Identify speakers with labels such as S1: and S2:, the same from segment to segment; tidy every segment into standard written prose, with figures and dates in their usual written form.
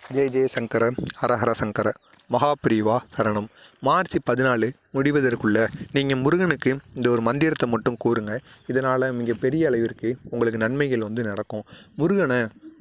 S1: ஜெய ஜெய சங்கர ஹர ஹர சங்கர மகாபிரிவா சரணம். மார்ச் 14 முடிவதற்குள்ளே நீங்கள் முருகனுக்கு இந்த ஒரு மந்திரத்தை மட்டும் கூறுங்க. இதனால் மிகப்பெரிய அளவிற்கு உங்களுக்கு நன்மைகள் நடக்கும்.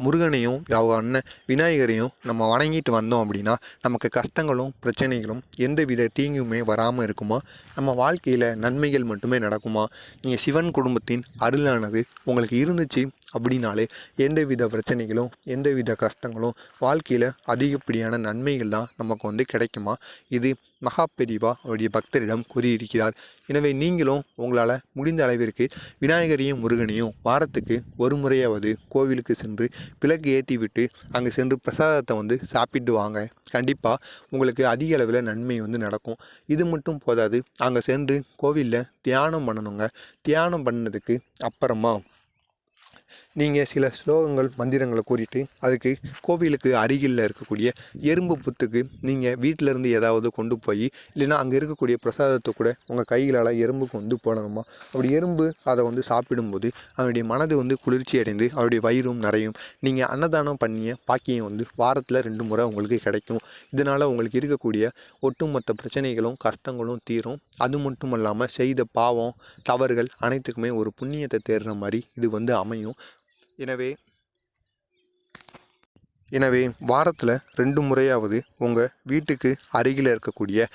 S1: முருகனையும் அவங்க அண்ணன் விநாயகரையும் நம்ம வணங்கிட்டு வந்தோம் அப்படின்னா நமக்கு கஷ்டங்களும் பிரச்சனைகளும் எந்தவித தீங்குமே வராமல் இருக்குமா? நம்ம வாழ்க்கையில் நன்மைகள் மட்டுமே நடக்குமா? நீங்கள் சிவன் குடும்பத்தின் அருளானது உங்களுக்கு இருந்துச்சு அப்படின்னாலே எந்தவித பிரச்சனைகளும் எந்தவித கஷ்டங்களும் வாழ்க்கையில் அதிகப்படியான நன்மைகள் தான் நமக்கு கிடைக்குமா? இது மகாபெரிவா அவருடைய பக்தரிடம் கூறியிருக்கிறார். எனவே நீங்களும் உங்களால் முடிந்த அளவிற்கு விநாயகரையும் முருகனையும் வாரத்துக்கு ஒரு முறையாவது கோவிலுக்கு சென்று விளக்கு ஏற்றி விட்டு அங்கே சென்று பிரசாதத்தை சாப்பிட்டு வாங்க. கண்டிப்பாக உங்களுக்கு அதிக அளவில் நன்மை நடக்கும். இது மட்டும் போதாது, அங்கே சென்று கோவிலில் தியானம் பண்ணணுங்க. தியானம் பண்ணதுக்கு அப்புறமா நீங்கள் சில ஸ்லோகங்கள் மந்திரங்களை கூறிட்டு அதுக்கு கோவிலுக்கு அருகில் இருக்கக்கூடிய எறும்பு புத்துக்கு நீங்கள் வீட்டிலேருந்து ஏதாவது கொண்டு போய் இல்லைன்னா அங்கே இருக்கக்கூடிய பிரசாதத்தை கூட உங்கள் கைகளால் எறும்புக்கு போடணுமா? அப்படி எறும்பு அதை சாப்பிடும்போது அவருடைய மனது குளிர்ச்சி அடைந்து அவருடைய வயிறும் நிறையும். நீங்கள் அன்னதானம் பண்ணிய பாக்கியம் வாரத்தில் 2 முறை உங்களுக்கு கிடைக்கும். இதனால் உங்களுக்கு இருக்கக்கூடிய ஒட்டுமொத்த பிரச்சனைகளும் கஷ்டங்களும் தீரும். அது மட்டும் இல்லாமல் செய்த பாவம் தவறுகள் அனைத்துக்குமே ஒரு புண்ணியத்தை தேடுற மாதிரி இது அமையும். எனவே வாரத்தில் 2 முறையாவது உங்கள் வீட்டுக்கு அருகில் இருக்கக்கூடிய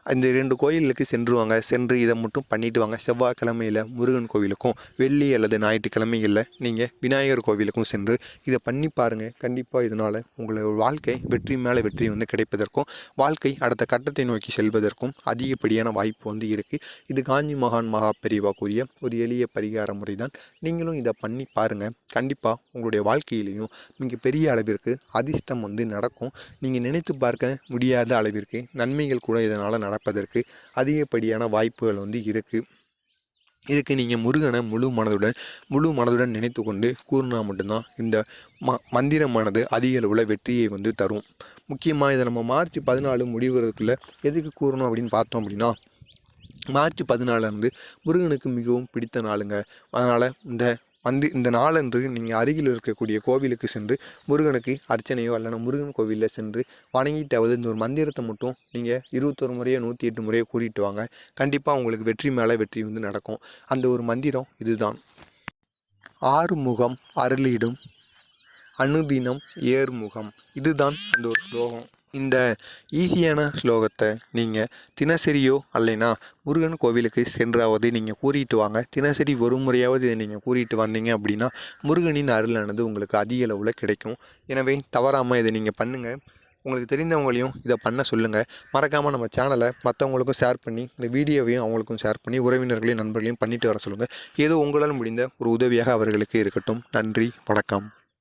S1: இந்த 2 கோயிலுக்கு சென்றுவாங்க. சென்று இதை மட்டும் பண்ணிட்டு வாங்க. செவ்வாய்க்கிழமையில் முருகன் கோவிலுக்கும் வெள்ளி அல்லது ஞாயிற்றுக்கிழமைகளில் நீங்கள் விநாயகர் கோவிலுக்கும் சென்று இதை பண்ணி பாருங்கள். கண்டிப்பாக இதனால் உங்களோட வாழ்க்கை வெற்றி மேலே வெற்றி கிடைப்பதற்கும் வாழ்க்கை அடுத்த கட்டத்தை நோக்கி செல்வதற்கும் அதிகப்படியான வாய்ப்பு இருக்குது. இது காஞ்சி மகாபெரிவா கூறிய ஒரு எளிய பரிகார முறை தான். நீங்களும் இதை பண்ணி பாருங்கள். கண்டிப்பாக உங்களுடைய வாழ்க்கையிலையும் மிகப்பெரிய அளவிற்கு அதிர்ஷ்டம் நடக்கும். நீங்கள் நினைத்து பார்க்க முடியாத அளவிற்கு நன்மைகள் கூட இதனால் நடப்பதற்கு அதிகப்படியான வாய்ப்புகள் இருக்குது. இதுக்கு நீங்கள் முருகனை முழு மனதுடன் நினைத்து கொண்டு கூறினா மட்டும்தான் இந்த மந்திரமானது அதிக அளவில் வெற்றியை தரும். முக்கியமாக இதை நம்ம மார்ச் 14 முடிவுறதுக்குள்ளே எதுக்கு கூறணும் அப்படின்னு பார்த்தோம் அப்படின்னா, மார்ச் 14 முருகனுக்கு மிகவும் பிடித்த நாளுங்க. அதனால் இந்த நாளன்று நீங்கள் அருகில் இருக்கக்கூடிய கோவிலுக்கு சென்று முருகனுக்கு அர்ச்சனையோ அல்லனா முருகன் கோவிலில் சென்று வணங்கிட்டாவது இந்த ஒரு மந்திரத்தை மட்டும் நீங்கள் 21 முறையோ 108 முறையோ கூறிட்டு வாங்க. கண்டிப்பாக உங்களுக்கு வெற்றி மேலே வெற்றி நடக்கும். அந்த ஒரு மந்திரம் இதுதான்: ஆறுமுகம் அருளிடும் அனுதினம் ஏர்முகம். இதுதான் அந்த ஒரு ஸ்லோகம். இந்த ஈஸியான ஸ்லோகத்தை நீங்கள் தினசரியோ அல்லைனா முருகன் கோவிலுக்கு சென்றாவது நீங்கள் கூறிட்டு வாங்க. தினசரி ஒரு முறையாவது இதை நீங்கள் கூறிட்டு வந்தீங்க அப்படின்னா முருகனின் அருளானது உங்களுக்கு அதிக அளவில் கிடைக்கும். எனவே தவறாமல் இதை நீங்கள் பண்ணுங்கள். உங்களுக்கு தெரிந்தவங்களையும் இதை பண்ண சொல்லுங்கள். மறக்காமல் நம்ம சேனலை மற்றவங்களுக்கும் ஷேர் பண்ணி இந்த வீடியோவையும் அவங்களுக்கும் ஷேர் பண்ணி உறவினர்களையும் நண்பர்களையும் பண்ணிட்டு வர சொல்லுங்கள். ஏதோ உங்களால் முடிந்த ஒரு உதவியாக அவர்களுக்கு இருக்கட்டும். நன்றி, வணக்கம்.